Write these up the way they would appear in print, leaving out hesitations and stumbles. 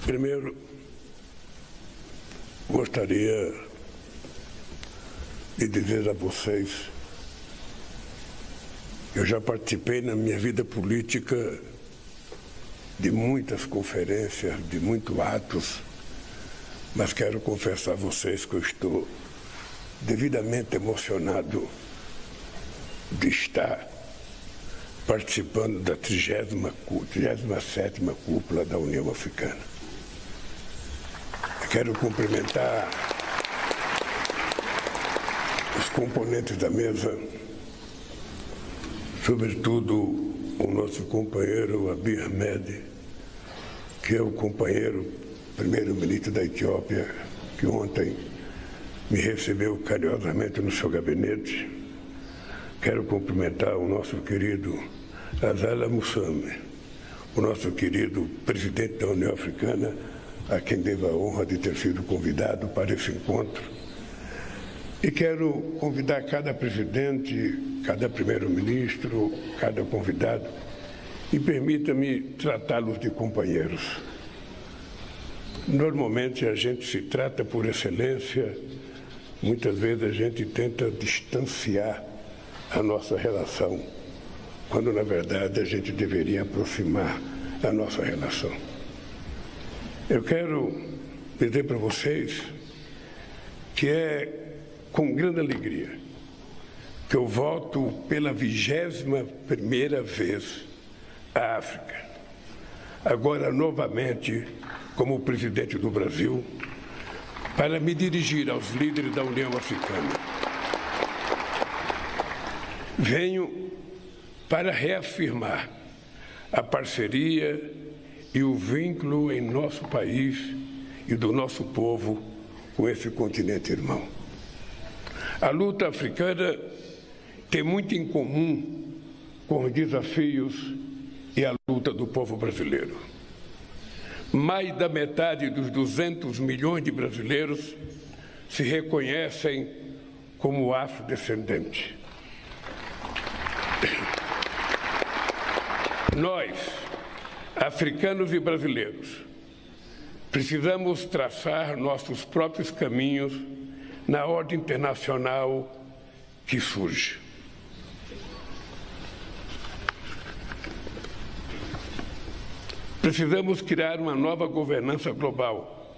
Primeiro, gostaria de dizer a vocês que eu já participei na minha vida política de muitas conferências, de muitos atos, mas quero confessar a vocês que eu estou devidamente emocionado de estar participando da 37ª Cúpula da União Africana. Quero cumprimentar os componentes da mesa, sobretudo o nosso companheiro Abiy Ahmed, que é o companheiro primeiro-ministro da Etiópia, que ontem me recebeu carinhosamente no seu gabinete. Quero cumprimentar o nosso querido Azali Moussaoui, o nosso querido presidente da União Africana, a quem devo a honra de ter sido convidado para esse encontro. E quero convidar cada presidente, cada primeiro-ministro, cada convidado, e permita-me tratá-los de companheiros. Normalmente a gente se trata por excelência, muitas vezes a gente tenta distanciar a nossa relação, quando na verdade a gente deveria aproximar a nossa relação. Eu quero dizer para vocês que é com grande alegria que eu volto pela 21ª vez à África, agora novamente como presidente do Brasil, para me dirigir aos líderes da União Africana. Venho para reafirmar a parceria e o vínculo em nosso país e do nosso povo com esse continente irmão. A luta africana tem muito em comum com os desafios e a luta do povo brasileiro. Mais da metade dos 200 milhões de brasileiros se reconhecem como afrodescendentes. Nós, africanos e brasileiros, precisamos traçar nossos próprios caminhos na ordem internacional que surge. Precisamos criar uma nova governança global,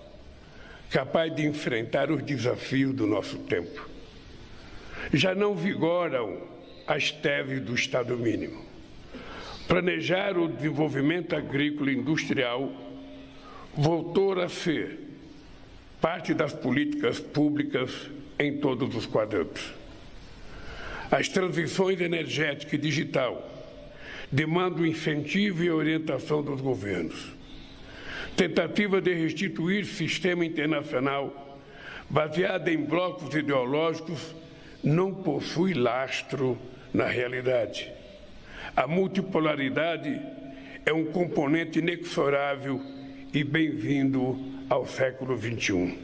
capaz de enfrentar os desafios do nosso tempo. Já não vigoram as teses do Estado mínimo. Planejar o desenvolvimento agrícola e industrial voltou a ser parte das políticas públicas em todos os quadrantes. As transições energética e digital demandam incentivo e orientação dos governos. Tentativa de restituir sistema internacional baseado em blocos ideológicos não possui lastro na realidade. A multipolaridade é um componente inexorável e bem-vindo ao século XXI.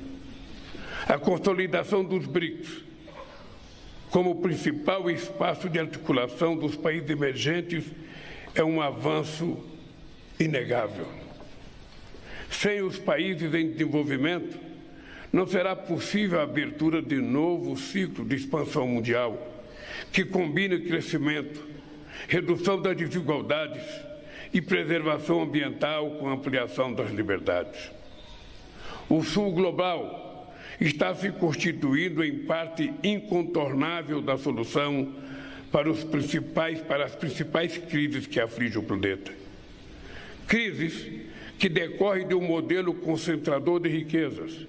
A consolidação dos BRICS como principal espaço de articulação dos países emergentes é um avanço inegável. Sem os países em desenvolvimento, não será possível a abertura de novo ciclo de expansão mundial, que combine crescimento, redução das desigualdades e preservação ambiental com ampliação das liberdades. O Sul global está se constituindo em parte incontornável da solução para as principais crises que afligem o planeta. Crises que decorrem de um modelo concentrador de riquezas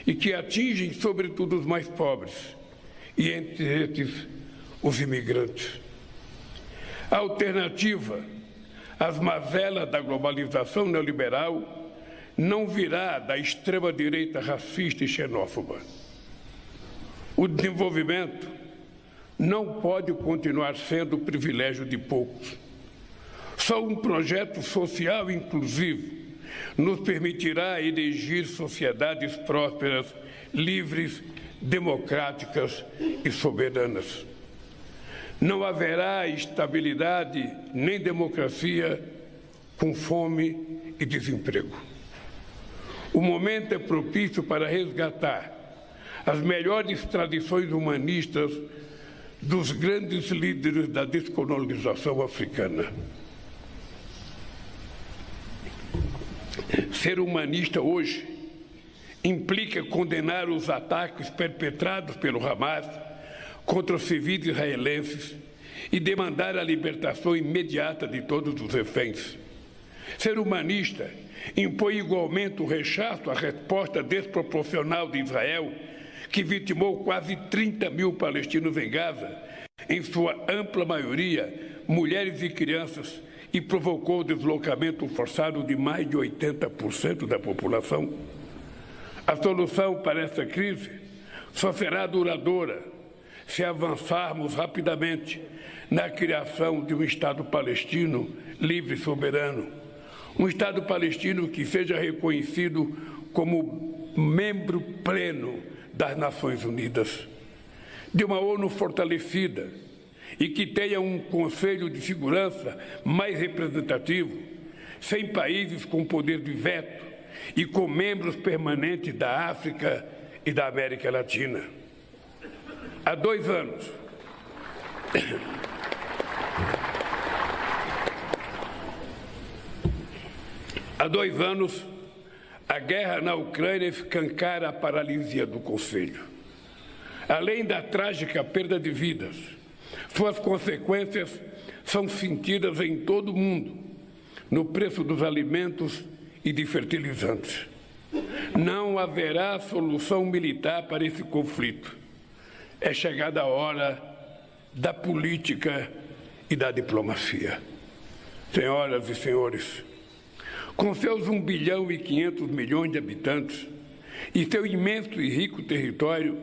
e que atingem, sobretudo, os mais pobres, e entre esses, os imigrantes. A alternativa às mazelas da globalização neoliberal não virá da extrema-direita racista e xenófoba. O desenvolvimento não pode continuar sendo o privilégio de poucos. Só um projeto social inclusivo nos permitirá erigir sociedades prósperas, livres, democráticas e soberanas. Não haverá estabilidade nem democracia com fome e desemprego. O momento é propício para resgatar as melhores tradições humanistas dos grandes líderes da descolonização africana. Ser humanista hoje implica condenar os ataques perpetrados pelo Hamas contra os civis israelenses e demandar a libertação imediata de todos os reféns. Ser humanista impõe igualmente o rechaço à resposta desproporcional de Israel, que vitimou quase 30 mil palestinos em Gaza, em sua ampla maioria mulheres e crianças, e provocou o deslocamento forçado de mais de 80% da população. A solução para essa crise só será duradoura se avançarmos rapidamente na criação de um Estado palestino livre e soberano. Um Estado palestino que seja reconhecido como membro pleno das Nações Unidas, de uma ONU fortalecida e que tenha um Conselho de Segurança mais representativo, sem países com poder de veto e com membros permanentes da África e da América Latina. Há 2 anos, a guerra na Ucrânia escancara a paralisia do Conselho. Além da trágica perda de vidas, suas consequências são sentidas em todo o mundo, no preço dos alimentos e de fertilizantes. Não haverá solução militar para esse conflito. É chegada a hora da política e da diplomacia. Senhoras e senhores, com seus 1,5 bilhão de habitantes e seu imenso e rico território,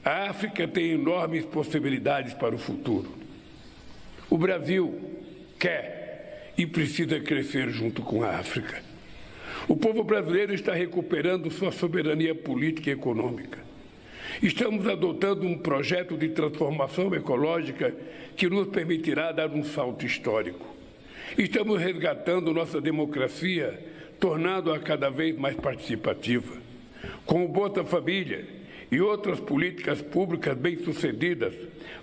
a África tem enormes possibilidades para o futuro. O Brasil quer e precisa crescer junto com a África. O povo brasileiro está recuperando sua soberania política e econômica. Estamos adotando um projeto de transformação ecológica que nos permitirá dar um salto histórico. Estamos resgatando nossa democracia, tornando-a cada vez mais participativa. Com o Bolsa Família e outras políticas públicas bem-sucedidas,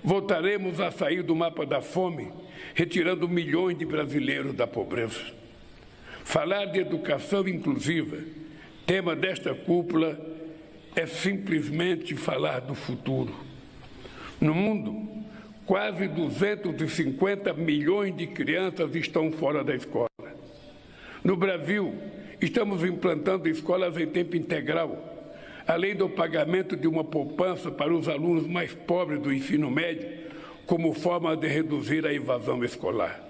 voltaremos a sair do mapa da fome, retirando milhões de brasileiros da pobreza. Falar de educação inclusiva, tema desta cúpula, é simplesmente falar do futuro. No mundo, quase 250 milhões de crianças estão fora da escola. No Brasil, estamos implantando escolas em tempo integral, além do pagamento de uma poupança para os alunos mais pobres do ensino médio, como forma de reduzir a evasão escolar.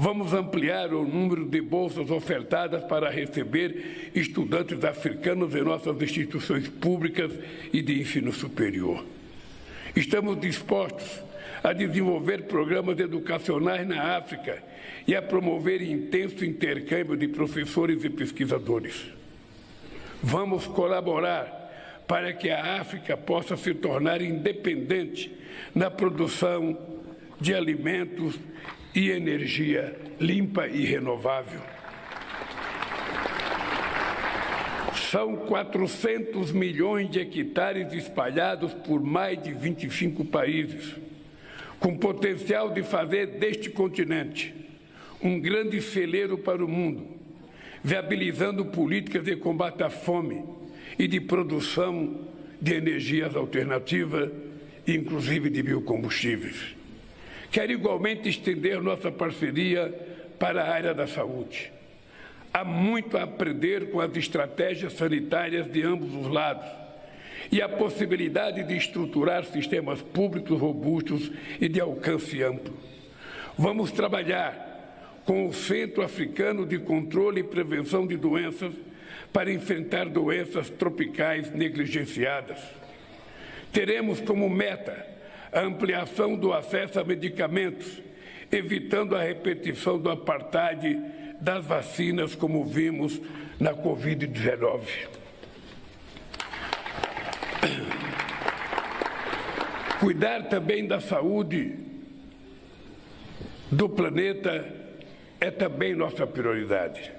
Vamos ampliar o número de bolsas ofertadas para receber estudantes africanos em nossas instituições públicas e de ensino superior. Estamos dispostos a desenvolver programas educacionais na África e a promover intenso intercâmbio de professores e pesquisadores. Vamos colaborar para que a África possa se tornar independente na produção de alimentos e energia limpa e renovável. São 400 milhões de hectares espalhados por mais de 25 países, com potencial de fazer deste continente um grande celeiro para o mundo, viabilizando políticas de combate à fome e de produção de energias alternativas, inclusive de biocombustíveis. Quero igualmente estender nossa parceria para a área da saúde. Há muito a aprender com as estratégias sanitárias de ambos os lados e a possibilidade de estruturar sistemas públicos robustos e de alcance amplo. Vamos trabalhar com o Centro Africano de Controle e Prevenção de Doenças para enfrentar doenças tropicais negligenciadas. Teremos como meta a ampliação do acesso a medicamentos, evitando a repetição do apartheid das vacinas, como vimos na Covid-19. Cuidar também da saúde do planeta é também nossa prioridade.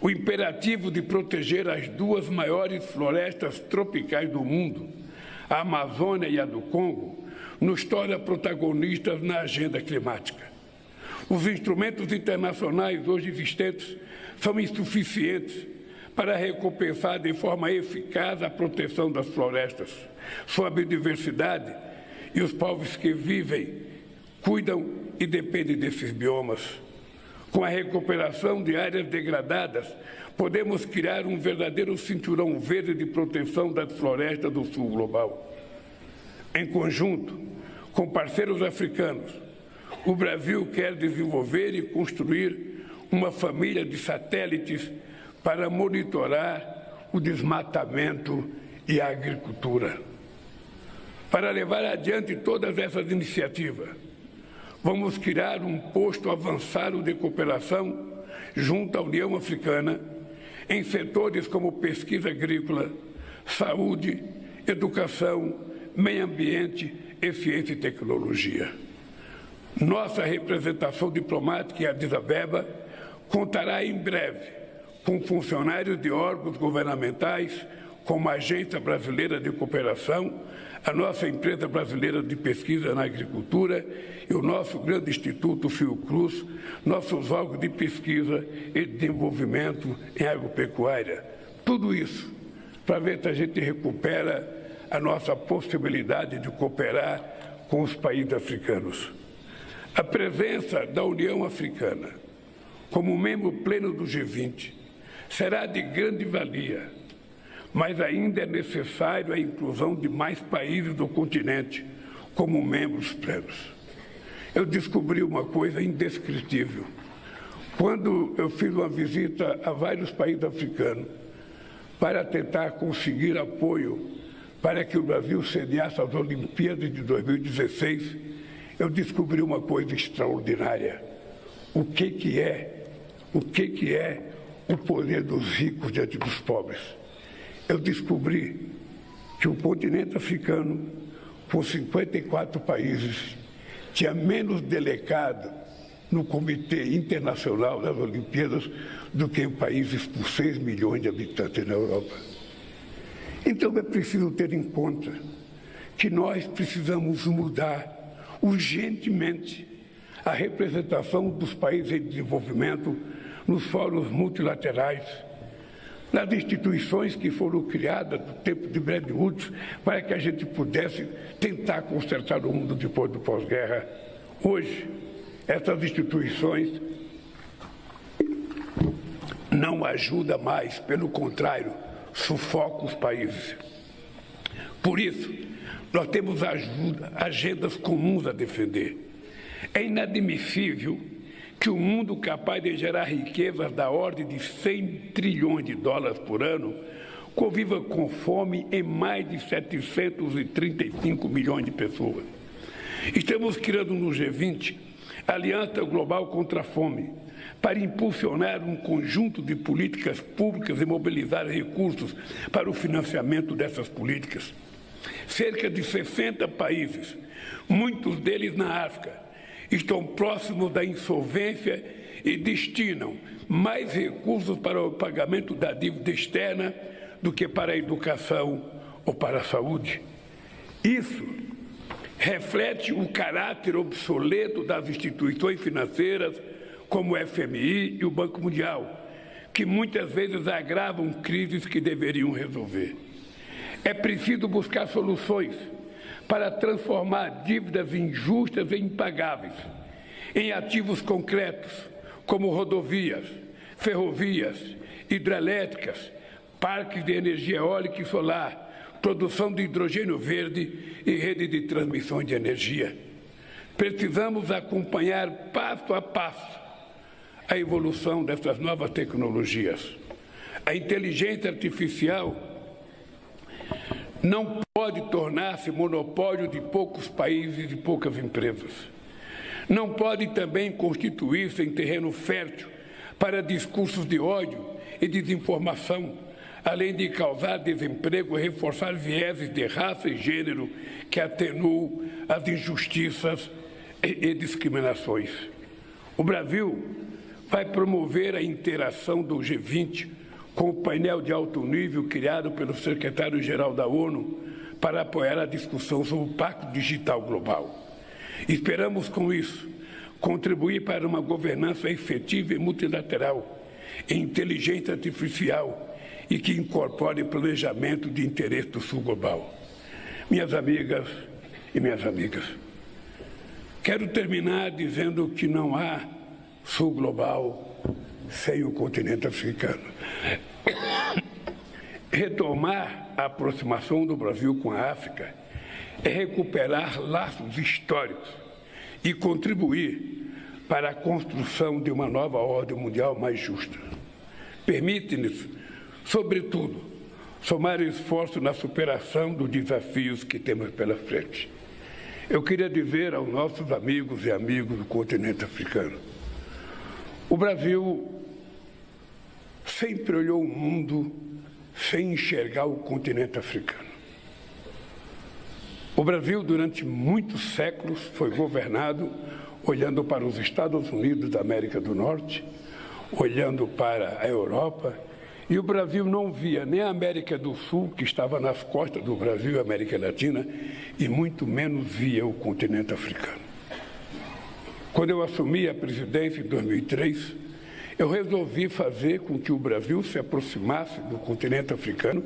O imperativo de proteger as duas maiores florestas tropicais do mundo, a Amazônia e a do Congo, nos torna protagonistas na agenda climática. Os instrumentos internacionais hoje existentes são insuficientes para recompensar de forma eficaz a proteção das florestas, sua biodiversidade e os povos que vivem, cuidam e dependem desses biomas. Com a recuperação de áreas degradadas, podemos criar um verdadeiro cinturão verde de proteção das florestas do sul global. Em conjunto, com parceiros africanos, o Brasil quer desenvolver e construir uma família de satélites para monitorar o desmatamento e a agricultura. Para levar adiante todas essas iniciativas, vamos criar um posto avançado de cooperação junto à União Africana em setores como pesquisa agrícola, saúde, educação, meio ambiente e ciência e tecnologia. Nossa representação diplomática em Addis Abeba contará em breve com funcionários de órgãos governamentais, como a Agência Brasileira de Cooperação, a nossa empresa brasileira de pesquisa na agricultura e o nosso grande instituto Fiocruz, nossos órgãos de pesquisa e desenvolvimento em agropecuária. Tudo isso para ver se a gente recupera a nossa possibilidade de cooperar com os países africanos. A presença da União Africana como membro pleno do G20 será de grande valia, mas ainda é necessário a inclusão de mais países do continente como membros plenos. Eu descobri uma coisa indescritível. Quando eu fiz uma visita a vários países africanos para tentar conseguir apoio para que o Brasil sediasse as Olimpíadas de 2016, eu descobri uma coisa extraordinária. O que é o poder dos ricos diante dos pobres? Eu descobri que o continente africano, com 54 países, tinha menos delegado no Comitê Internacional das Olimpíadas do que países com 6 milhões de habitantes na Europa. Então é preciso ter em conta que nós precisamos mudar urgentemente a representação dos países em desenvolvimento nos fóruns multilaterais, nas instituições que foram criadas no tempo de Bretton Woods para que a gente pudesse tentar consertar o mundo depois do pós-guerra. Hoje, essas instituições não ajudam mais, pelo contrário, sufocam os países. Por isso, nós temos agendas comuns a defender. É inadmissível que um mundo capaz de gerar riquezas da ordem de 100 trilhões de dólares por ano conviva com fome em mais de 735 milhões de pessoas. Estamos criando no G20 a Aliança Global contra a Fome para impulsionar um conjunto de políticas públicas e mobilizar recursos para o financiamento dessas políticas. Cerca de 60 países, muitos deles na África, estão próximos da insolvência e destinam mais recursos para o pagamento da dívida externa do que para a educação ou para a saúde. Isso reflete o caráter obsoleto das instituições financeiras como o FMI e o Banco Mundial, que muitas vezes agravam crises que deveriam resolver. É preciso buscar soluções para transformar dívidas injustas e impagáveis em ativos concretos, como rodovias, ferrovias, hidrelétricas, parques de energia eólica e solar, produção de hidrogênio verde e rede de transmissão de energia. Precisamos acompanhar passo a passo a evolução dessas novas tecnologias. A inteligência artificial não pode tornar-se monopólio de poucos países e poucas empresas. Não pode também constituir-se em terreno fértil para discursos de ódio e desinformação, além de causar desemprego e reforçar vieses de raça e gênero que atenuam as injustiças e discriminações. O Brasil vai promover a interação do G20 com o painel de alto nível criado pelo secretário-geral da ONU para apoiar a discussão sobre o Pacto Digital Global. Esperamos, com isso, contribuir para uma governança efetiva e multilateral em inteligência artificial e que incorpore planejamento de interesse do Sul Global. Minhas amigas e minhas amigas, quero terminar dizendo que não há Sul Global sem o continente africano. Retomar a aproximação do Brasil com a África é recuperar laços históricos e contribuir para a construção de uma nova ordem mundial mais justa. Permite-nos, sobretudo, somar esforço na superação dos desafios que temos pela frente. Eu queria dizer aos nossos amigos e amigos do continente africano, o Brasil sempre olhou o mundo sem enxergar o continente africano. O Brasil, durante muitos séculos, foi governado olhando para os Estados Unidos da América do Norte, olhando para a Europa, e o Brasil não via nem a América do Sul, que estava nas costas do Brasil, a América Latina, e muito menos via o continente africano. Quando eu assumi a presidência em 2003, eu resolvi fazer com que o Brasil se aproximasse do continente africano,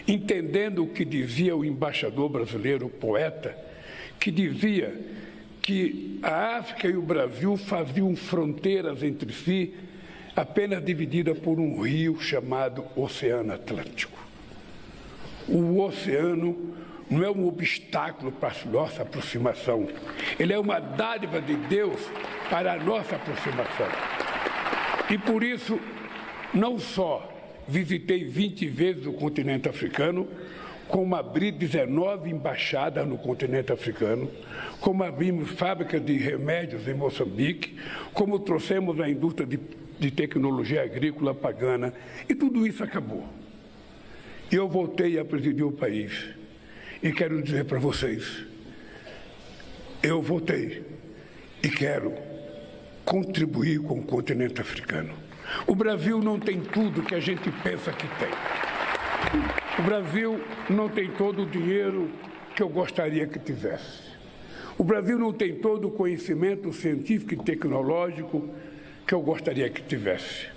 entendendo o que dizia o embaixador brasileiro, o poeta, que dizia que a África e o Brasil faziam fronteiras entre si apenas dividida por um rio chamado Oceano Atlântico. O oceano não é um obstáculo para a nossa aproximação, ele é uma dádiva de Deus para a nossa aproximação. E por isso, não só visitei 20 vezes o continente africano, como abri 19 embaixadas no continente africano, como abrimos fábricas de remédios em Moçambique, como trouxemos a indústria de tecnologia agrícola pagana, e tudo isso acabou. E eu voltei a presidir o país. E quero dizer para vocês, eu voltei e quero contribuir com o continente africano. O Brasil não tem tudo que a gente pensa que tem. O Brasil não tem todo o dinheiro que eu gostaria que tivesse. O Brasil não tem todo o conhecimento científico e tecnológico que eu gostaria que tivesse.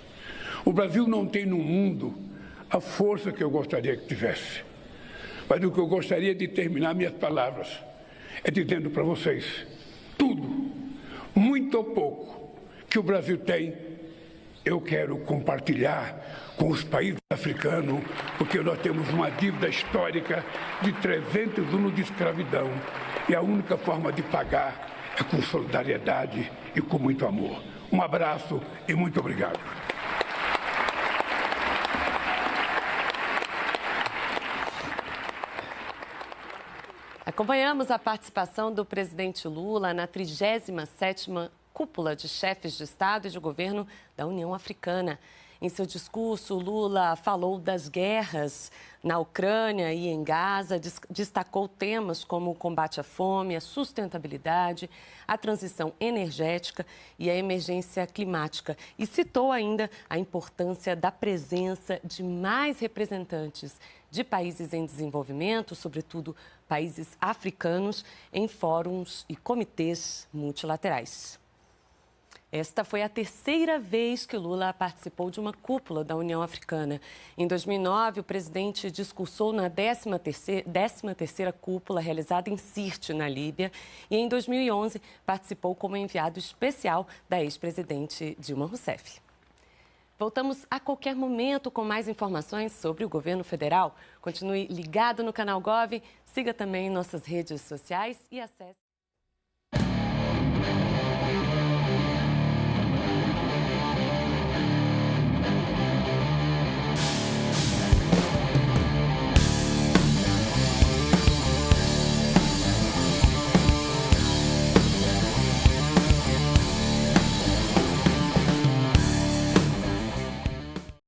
O Brasil não tem no mundo a força que eu gostaria que tivesse. Mas o que eu gostaria de terminar minhas palavras é dizendo para vocês, tudo, muito ou pouco, que o Brasil tem, eu quero compartilhar com os países africanos, porque nós temos uma dívida histórica de 300 anos de escravidão e a única forma de pagar é com solidariedade e com muito amor. Um abraço e muito obrigado. Acompanhamos a participação do presidente Lula na 37ª Cúpula de Chefes de Estado e de Governo da União Africana. Em seu discurso, Lula falou das guerras na Ucrânia e em Gaza, destacou temas como o combate à fome, a sustentabilidade, a transição energética e a emergência climática. E citou ainda a importância da presença de mais representantes de países em desenvolvimento, sobretudo países africanos, em fóruns e comitês multilaterais. Esta foi a terceira vez que Lula participou de uma cúpula da União Africana. Em 2009, o presidente discursou na 13ª cúpula realizada em Sirte, na Líbia. E em 2011, participou como enviado especial da ex-presidente Dilma Rousseff. Voltamos a qualquer momento com mais informações sobre o governo federal. Continue ligado no canal Gov, siga também nossas redes sociais e acesse...